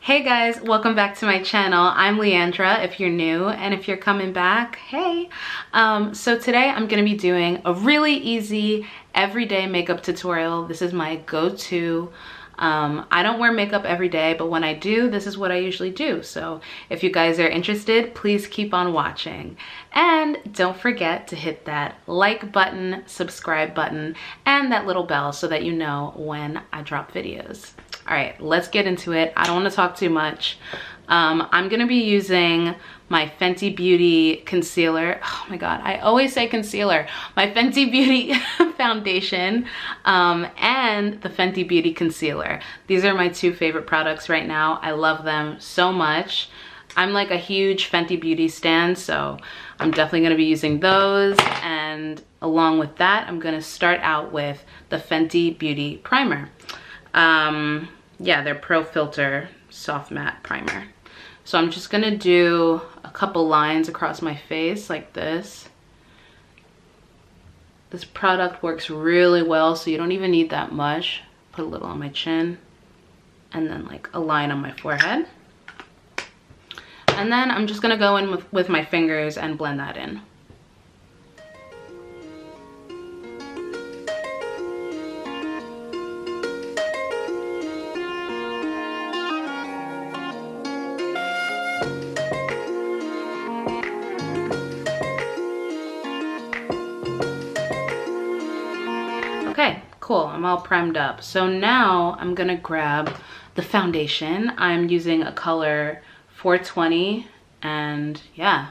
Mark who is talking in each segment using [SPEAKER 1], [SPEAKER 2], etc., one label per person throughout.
[SPEAKER 1] Hey guys, welcome back to my channel. I'm Leandra if you're new, and if you're coming back, hey. So today I'm gonna be doing a really easy everyday makeup tutorial. This is my go-to. I don't wear makeup every day, but when I do, this is what I usually do. So if you guys are interested, please keep on watching. And don't forget to hit that like button, subscribe button, and that little bell so that you know when I drop videos. All right, let's get into it. I don't want to talk too much. I'm gonna be using my Fenty Beauty concealer. Oh my God, I always say concealer. My Fenty Beauty foundation and the Fenty Beauty concealer. These are my two favorite products right now. I love them so much. I'm like a huge Fenty Beauty stan, so I'm definitely gonna be using those. And along with that, I'm gonna start out with the Fenty Beauty primer. Yeah, they're Pro Filter Soft Matte Primer. So I'm just gonna do a couple lines across my face like this. This product works really well, so you don't even need that much. Put a little on my chin and then like a line on my forehead. And then I'm just gonna go in with my fingers and blend that in. Okay, cool, I'm all primed up. So now I'm gonna grab the foundation. I'm using a color 420, and yeah,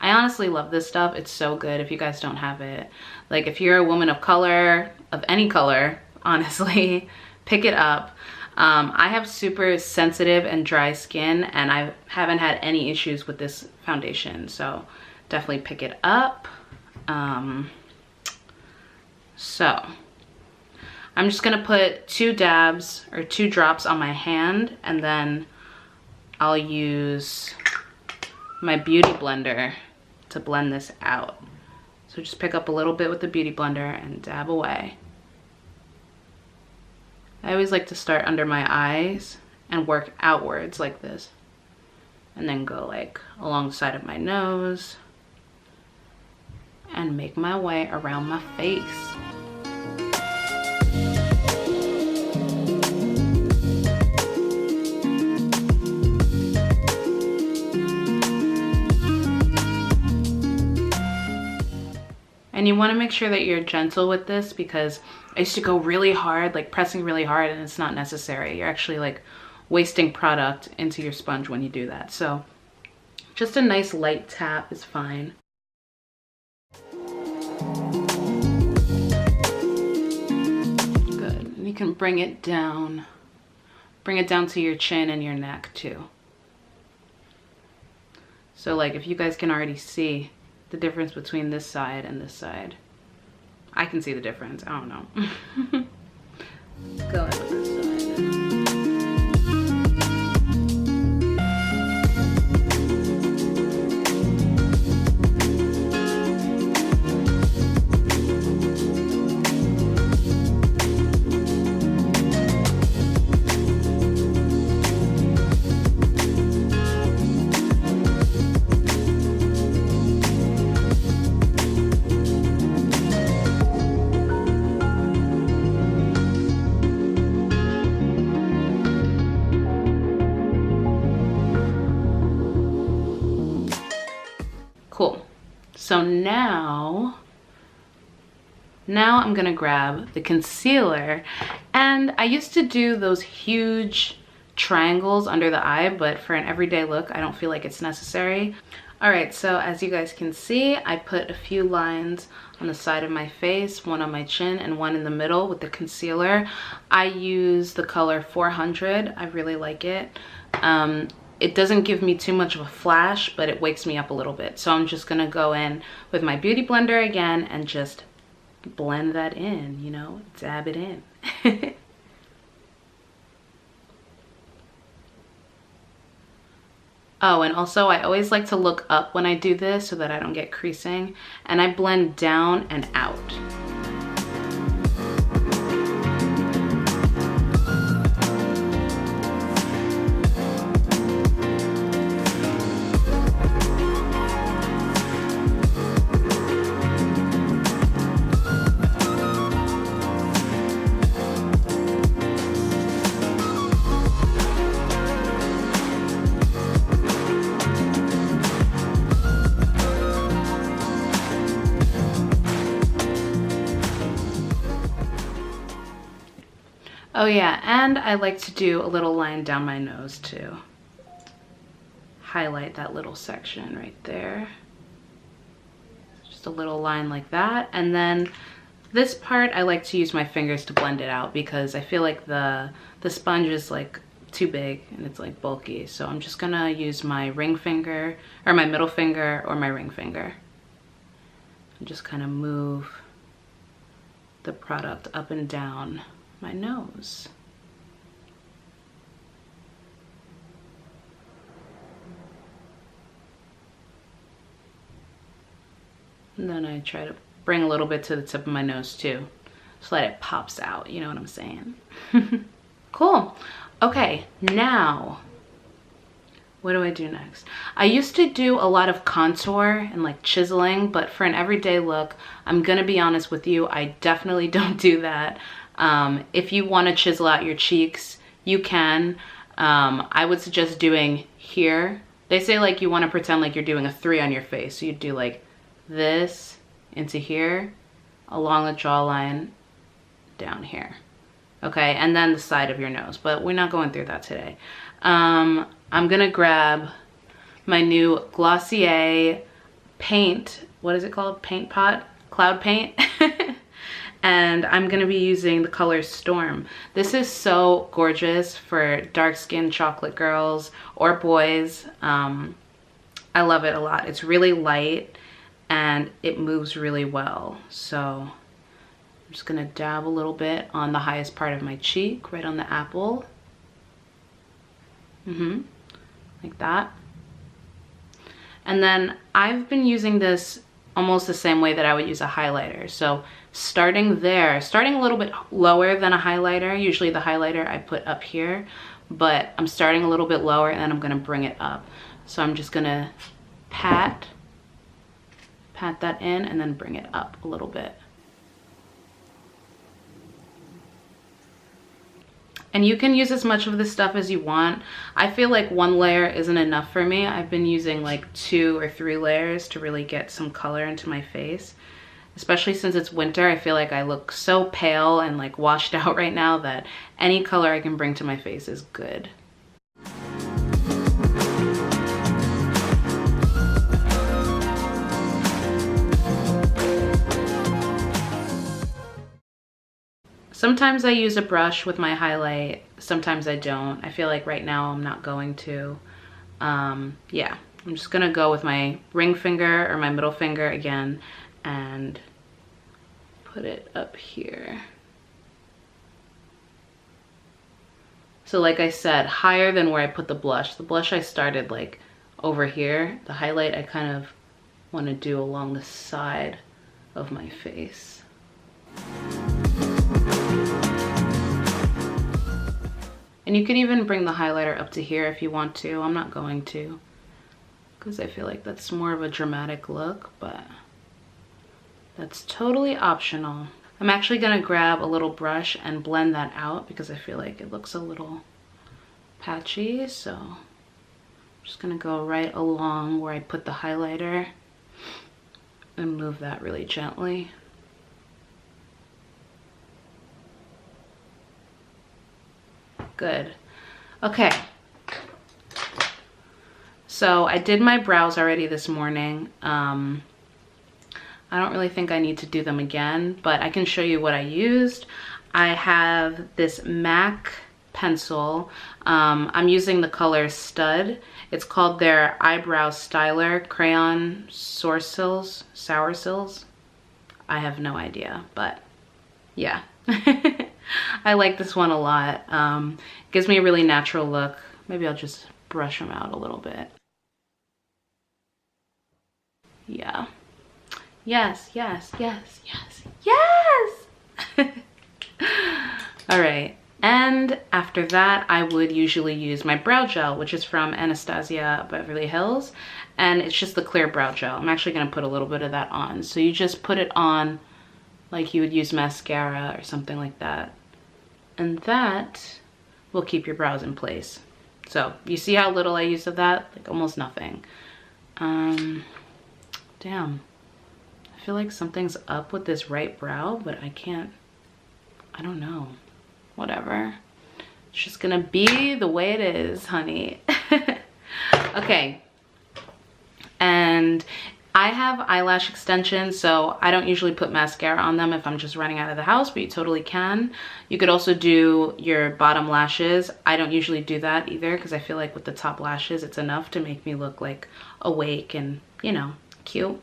[SPEAKER 1] I honestly love this stuff. It's so good if you guys don't have it. Like if you're a woman of color, of any color, honestly, pick it up. I have super sensitive and dry skin, and I haven't had any issues with this foundation, so definitely pick it up. So I'm just gonna put two dabs or two drops on my hand, and then I'll use my beauty blender to blend this out. So just pick up a little bit with the beauty blender and dab away. I always like to start under my eyes and work outwards like this, and then go like along the side of my nose and make my way around my face. And you want to make sure that you're gentle with this, because I used to go really hard, like pressing really hard, and it's not necessary. You're actually like wasting product into your sponge when you do that. So just a nice light tap is fine. Good. And you can bring it down to your chin and your neck too. So like if you guys can already see the difference between this side and this side. I can see the difference, I don't know. Go in with this side. Cool. So now I'm gonna grab the concealer, and I used to do those huge triangles under the eye, but for an everyday look, I don't feel like it's necessary. All right, so as you guys can see, I put a few lines on the side of my face, one on my chin and one in the middle with the concealer. I use the color 400, I really like it. It doesn't give me too much of a flash, but it wakes me up a little bit. So I'm just gonna go in with my beauty blender again and just blend that in, you know, dab it in. Oh, and also I always like to look up when I do this so that I don't get creasing, and I blend down and out. Oh yeah, and I like to do a little line down my nose too. Highlight that little section right there. Just a little line like that. And then this part, I like to use my fingers to blend it out because I feel like the sponge is like too big and it's like bulky. So I'm just gonna use my ring finger or my middle finger or my ring finger. And just kind of move the product up and down my nose. And then I try to bring a little bit to the tip of my nose too, so that it pops out, you know what I'm saying? Cool. Okay, now, what do I do next? I used to do a lot of contour and like chiseling, but for an everyday look, I'm gonna be honest with you, I definitely don't do that. If you wanna chisel out your cheeks, you can. I would suggest doing here. They say like you wanna pretend like you're doing a 3 on your face, so you do like this into here along the jawline down here, okay, and then the side of your nose, but we're not going through that today. I'm gonna grab my new Glossier paint, what is it called, paint pot, cloud paint. And I'm gonna be using the color Storm. This is so gorgeous for dark-skinned chocolate girls or boys. I love it a lot. It's really light and it moves really well. So I'm just gonna dab a little bit on the highest part of my cheek, right on the apple. Like that. And then I've been using this almost the same way that I would use a highlighter. So starting there, starting a little bit lower than a highlighter. Usually the highlighter I put up here, but I'm starting a little bit lower and then I'm gonna bring it up. So I'm just gonna pat that in and then bring it up a little bit. And you can use as much of this stuff as you want. I feel like 1 layer isn't enough for me. I've been using like 2 or 3 layers to really get some color into my face. Especially since it's winter, I feel like I look so pale and like washed out right now that any color I can bring to my face is good. Sometimes I use a brush with my highlight, sometimes I don't. I feel like right now I'm not going to. Yeah, I'm just gonna go with my ring finger or my middle finger again and put it up here. So like I said, higher than where I put the blush. The blush I started like over here. The highlight I kind of want to do along the side of my face. And you can even bring the highlighter up to here if you want to. I'm not going to, because I feel like that's more of a dramatic look, but that's totally optional. I'm actually gonna grab a little brush and blend that out because I feel like it looks a little patchy. So I'm just gonna go right along where I put the highlighter and move that really gently. Good. Okay. So I did my brows already this morning. I don't really think I need to do them again, but I can show you what I used. I have this MAC pencil. I'm using the color Stud. It's called their Eyebrow Styler Crayon Sour Sills. I have no idea, but yeah. I like this one a lot. Gives me a really natural look. Maybe I'll just brush them out a little bit. Yeah. Yes, yes, yes, yes, yes! All right, and after that, I would usually use my brow gel, which is from Anastasia Beverly Hills, and it's just the clear brow gel. I'm actually gonna put a little bit of that on. So you just put it on like you would use mascara or something like that. And that will keep your brows in place. So you see how little I used of that? Like almost nothing. Damn. I feel like something's up with this right brow, but I don't know. whatever. It's just gonna be the way it is, honey. Okay, and I have eyelash extensions, so I don't usually put mascara on them if I'm just running out of the house, but you totally can. You could also do your bottom lashes. I don't usually do that either because I feel like with the top lashes, it's enough to make me look like awake and, you know, cute.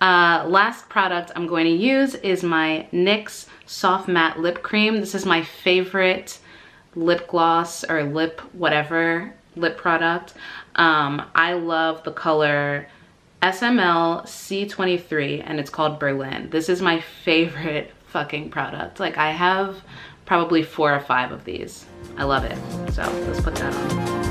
[SPEAKER 1] Last product I'm going to use is my NYX Soft Matte Lip Cream. This is my favorite lip gloss or lip whatever lip product. I love the color SML C23 and it's called Berlin. This is my favorite fucking product. Like I have probably 4 or 5 of these. I love it. So let's put that on.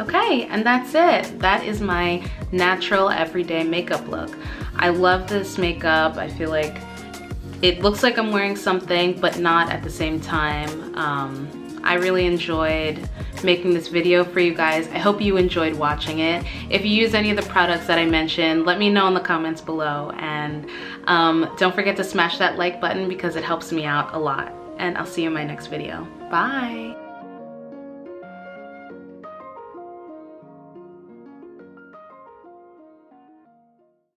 [SPEAKER 1] Okay, and that's it. That is my natural everyday makeup look. I love this makeup. I feel like it looks like I'm wearing something, but not at the same time. I really enjoyed making this video for you guys. I hope you enjoyed watching it. If you use any of the products that I mentioned, let me know in the comments below. And don't forget to smash that like button because it helps me out a lot. And I'll see you in my next video. Bye.